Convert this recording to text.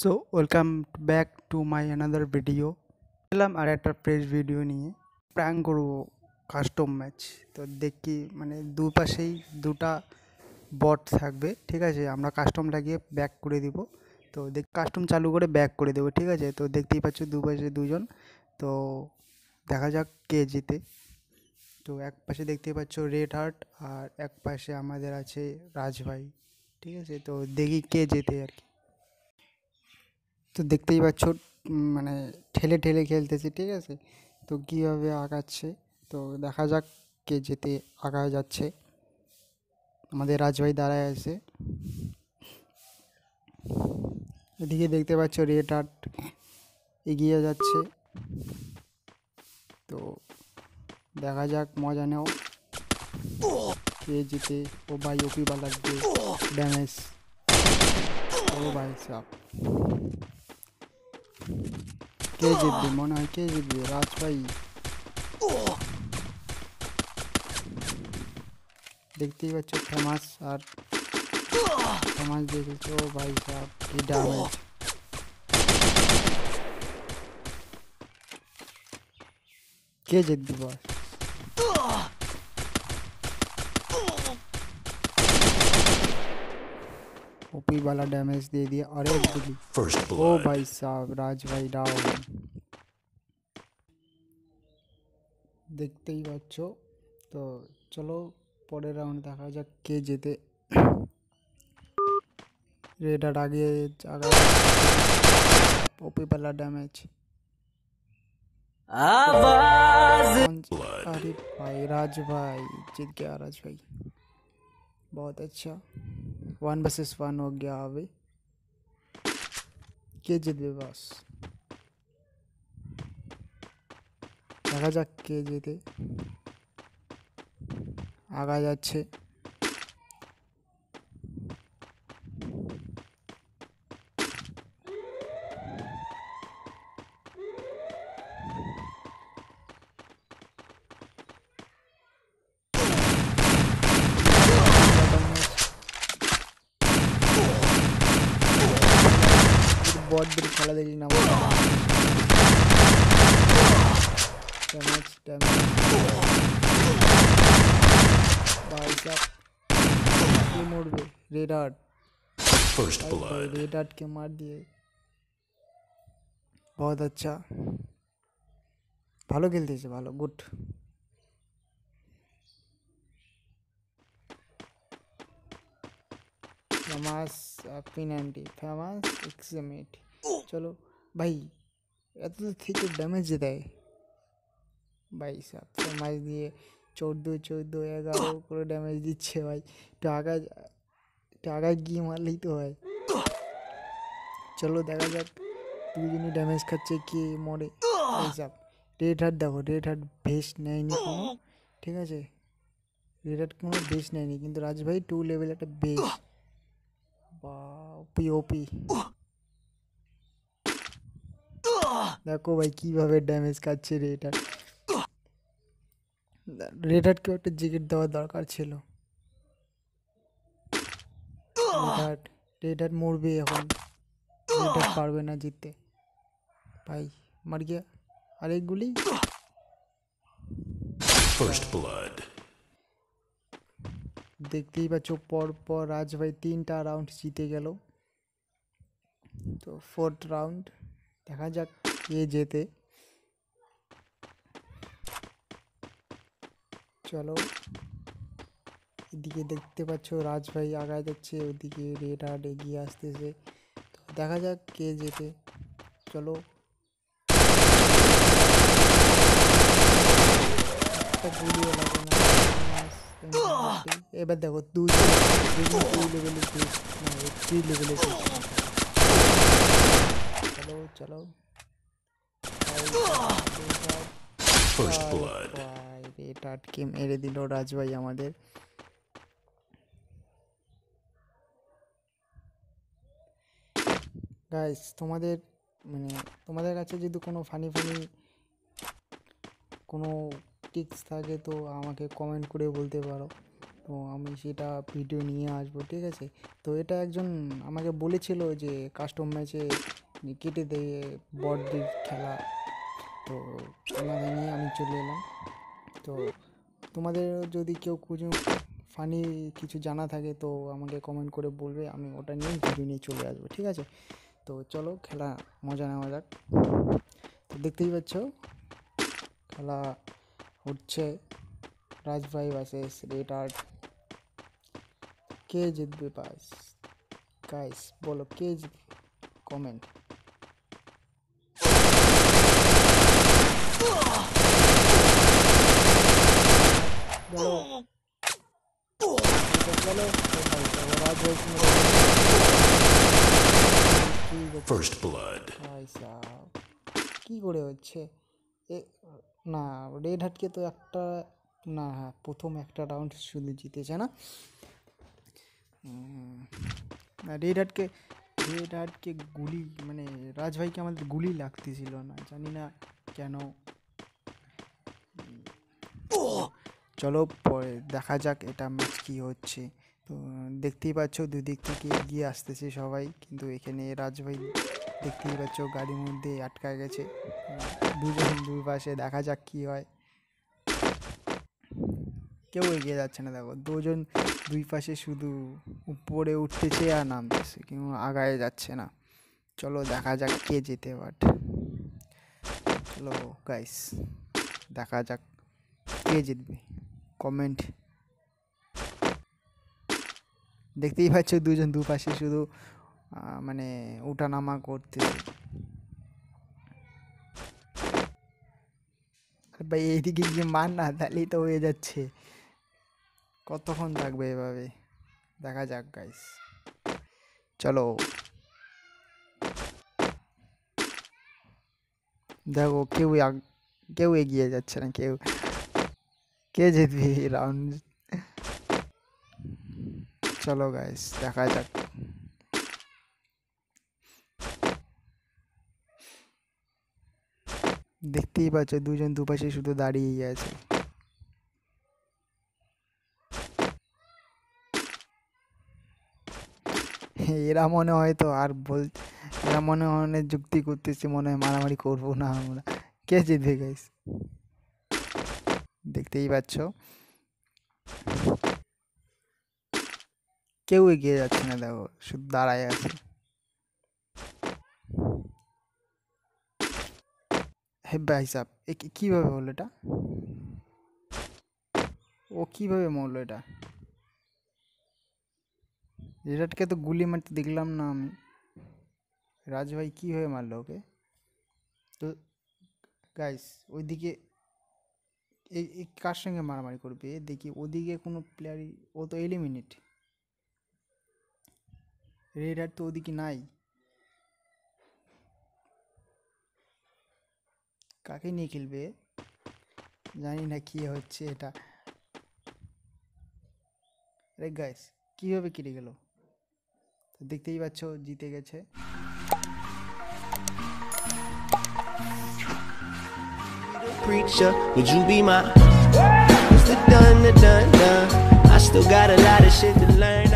So welcome back to my another video. এলাম আর একটা fresh video নিয়ে। প্র্যাঙ্ক করবো কাস্টম ম্যাচ। তো দেখি মানে দুপাশেই দুটা বট থাকবে, ঠিক আছে। আমরা কাস্টম লাগিয়ে ব্যাক করে দিব। তো কাস্টম চালু করে ব্যাক করে দেবো, ঠিক আছে। তো দেখতেই পাচ্ছ দুপাশে দুজন। তো দেখা যাক কে জিতে। তো এক পাশে দেখতেই পাচ্ছ রেড হার্ট আর এক পাশে আমাদের আছে রাজভাই, ঠিক আছে। তো দেখি কে জেতে আর কি। তো দেখতেই পাচ্ছ মানে ঠেলে ঠেলে খেলতেছে, ঠিক আছে। তো কীভাবে আগাচ্ছে তো দেখা যাক কে যেতে আগায় যাচ্ছে। আমাদের রাজভাই দাঁড়ায় আছে। এদিকে দেখতে পাচ্ছ রেড হার্ট এগিয়ে যাচ্ছে। তো দেখা যাক, মজা নেও কে জিতে। ও ভাই ওপি বালার যে ড্যামেজ, ও ভাই সাহ, কে জিতবে মনে হয়? কে জিতবে? রাজভাই। দেখতেই পাচ্ছ ফেমাস আর ফেমাস দেখেছো। ও ভাই সাহ কি ড্যামেজ। কে জিতবে বস? ओपी वाला डैमेज दे दिया। अरे गुली। ओ भाई साहब राज भाई डाउन। দেখতেই পাচ্ছ। তো চলো পরের রাউন্ড দেখা যাক কে জেতে। রেড হার্ট आगे ओपी वाला डैमेज। अरे भाई राज भाई जीत गया। राज भाई बहुत अच्छा। 1 vs 1 हो गया। अभी কে জিতবে বস? দেখা যাক কে জেতে। আগা যাচ্ছে। বটদের খেলা দেখি না। ড্যামেজ ড্যামেজ भाई साहब ये मरবে। रेड हार्ट रेड हार्ट के मार दिए। बहुत अच्छा, ভালো খেলতেছে, ভালো, গুড। ফেমাস পিনান্টি ফেমাস এক্সএমিট। চলো ভাই, এত থেকে ড্যামেজ দেয় ভাই সাহেব। ফেমাস দিয়ে 14-14-11 করে ড্যামেজ দিচ্ছে ভাই। টাকা গিয়ে মারলেই তো হয়। চলো দেখা যাক দুজনই ড্যামেজ খাচ্ছে, কে মরে ভাই সাহেব। রেড হার্ট দেখো, রেড হার্ট ভেস্ট নেয়নি কোনো, ঠিক আছে। রেড হার্ট কোনো ভেস্ট নেয়নি, কিন্তু রাজভাই 2 লেভেল একটা বেস। বা ওপি ওপি। দেখো ভাই কিভাবে ড্যামেজ খাচ্ছে রেড হার্ট। রেড হার্টকেও একটা জ্যাকেট দেওয়ার দরকার ছিল। রেড হার্ট মরবে এখন। রেড হার্ট পারবে না জিততে ভাই। মার গিয়া আরেক গুলি। দেখতেই পাচ্ছ পর পর রাজভাই 3টা রাউন্ড জিতে গেল। তো 4th রাউন্ড দেখা যাক কে জেতে। চলো এদিকে দেখতে পাচ্ছ রাজভাই আগায় যাচ্ছে, ওদিকে রেড হার্ট এগিয়ে আসতেছে। তো দেখা যাক কে জেতে। চলো একটা গুলিও লাগে না। এবার দেখো 2 লেভেলের 3 লেভেলের। চলো চলো রেড হার্টকে মেরে দিল রাজভাই আমাদের। গাইস তোমাদের মানে তোমাদের কাছে যদি কোনো ফানি কোনো টিপস থাকে তো আমাকে কমেন্ট করে বলতে পারো। তো আমি সেটা ভিডিও নিয়ে আসবো, ঠিক আছে। তো এটা একজন আমাকে বলেছিল যে কাস্টম ম্যাচে কেটে দিয়ে বটদের খেলা, তো ওনাকে নিয়ে আমি চলে এলাম। তো তোমাদের যদি কেউ কিছু ফানি কিছু জানা থাকে তো আমাকে কমেন্ট করে বলবে, আমি ওটা নিয়ে ভিডিও নিয়ে চলে আসবো, ঠিক আছে। তো চলো খেলা মজা নেওয়া যাক। তো দেখতেই পাচ্ছ খেলা হচ্ছে, রাজভাই ভার্সেস রেড আর্ট। কে জিতবে পাস গাইস, বলো কে জিতবে, কমেন্ট। First blood. কি করে হচ্ছে এ? না, রেড হাটকে তো একটা, না হ্যাঁ প্রথম একটা রাউন্ড শুধু জিতেছে না, রেড হাটকে গুলি, মানে রাজভাইকে আমাদের গুলি লাগতেছিল না, জানি না কেন। চলো পরে দেখা যাক এটা ম্যাচ কী হচ্ছে। তো দেখতেই পাচ্ছ দুদিক থেকে এগিয়ে আসতেছে সবাই, কিন্তু এখানে রাজভাই দেখতেই পাচ্ছ গাড়ির মধ্যে আটকা গেছে। দুজন দুই পাশে, দেখা যাক কি হয়। কেউ এগিয়ে যাচ্ছে না, দেখো দুজন দুই পাশে শুধু উপরে উঠতেছে আর নামতেছে, কেউ আগায় যাচ্ছে না। চলো দেখা যাক কে যেতে, বাট চলো গাইস দেখা যাক কে জিতবে, কমেন্ট। দেখতেই পাচ্ছ দুজন দুপাশে শুধু মানে উঠানামা করতেছে। ভাই এইদিকে গিয়ে মার না, তাহলেই তো হয়ে যাচ্ছে। কতক্ষণ থাকবে এভাবে, দেখা যাক গাইস। চলো দেখো কেউ এগিয়ে যাচ্ছে না, কে জিতবে রাউন্ড। চলো গাইস দেখা যাক। দেখতেই পাচ্ছ দুজন দুপাশে শুধু দাঁড়িয়েই আছে। এরা মনে হয় তো আর এরা মনে হয় যুক্তি করতেছে, মনে হয় মারামারি করবো না আমরা। কে জিতবে গাইস, দেখতেই পাচ্ছ কেউ এগিয়ে যাচ্ছে না, দেখো শুধু দাঁড়ায় আছে। হে ভাই সাহেব, কিভাবে হলো এটা? ও কিভাবে মরলো এটা? রেডাটকে তো গুলি মারতে দেখলাম না আমি। রাজভাই কীভাবে মারলো ওকে? তো গাইস ওইদিকে এই কার সঙ্গে মারামারি করবে দেখি, ওদিকে কোনো প্লেয়ারই, ও তো এলিমিনেট। রেড হাট তো ওদিকে নাই, কাকে নিয়ে খেলবে জানি না কি হচ্ছে এটা। আরে গাইস কীভাবে কেটে গেল? তো দেখতেই পাচ্ছ জিতে গেছে। Preacher, would you be my? It's the done, I still got a lot of shit to learn.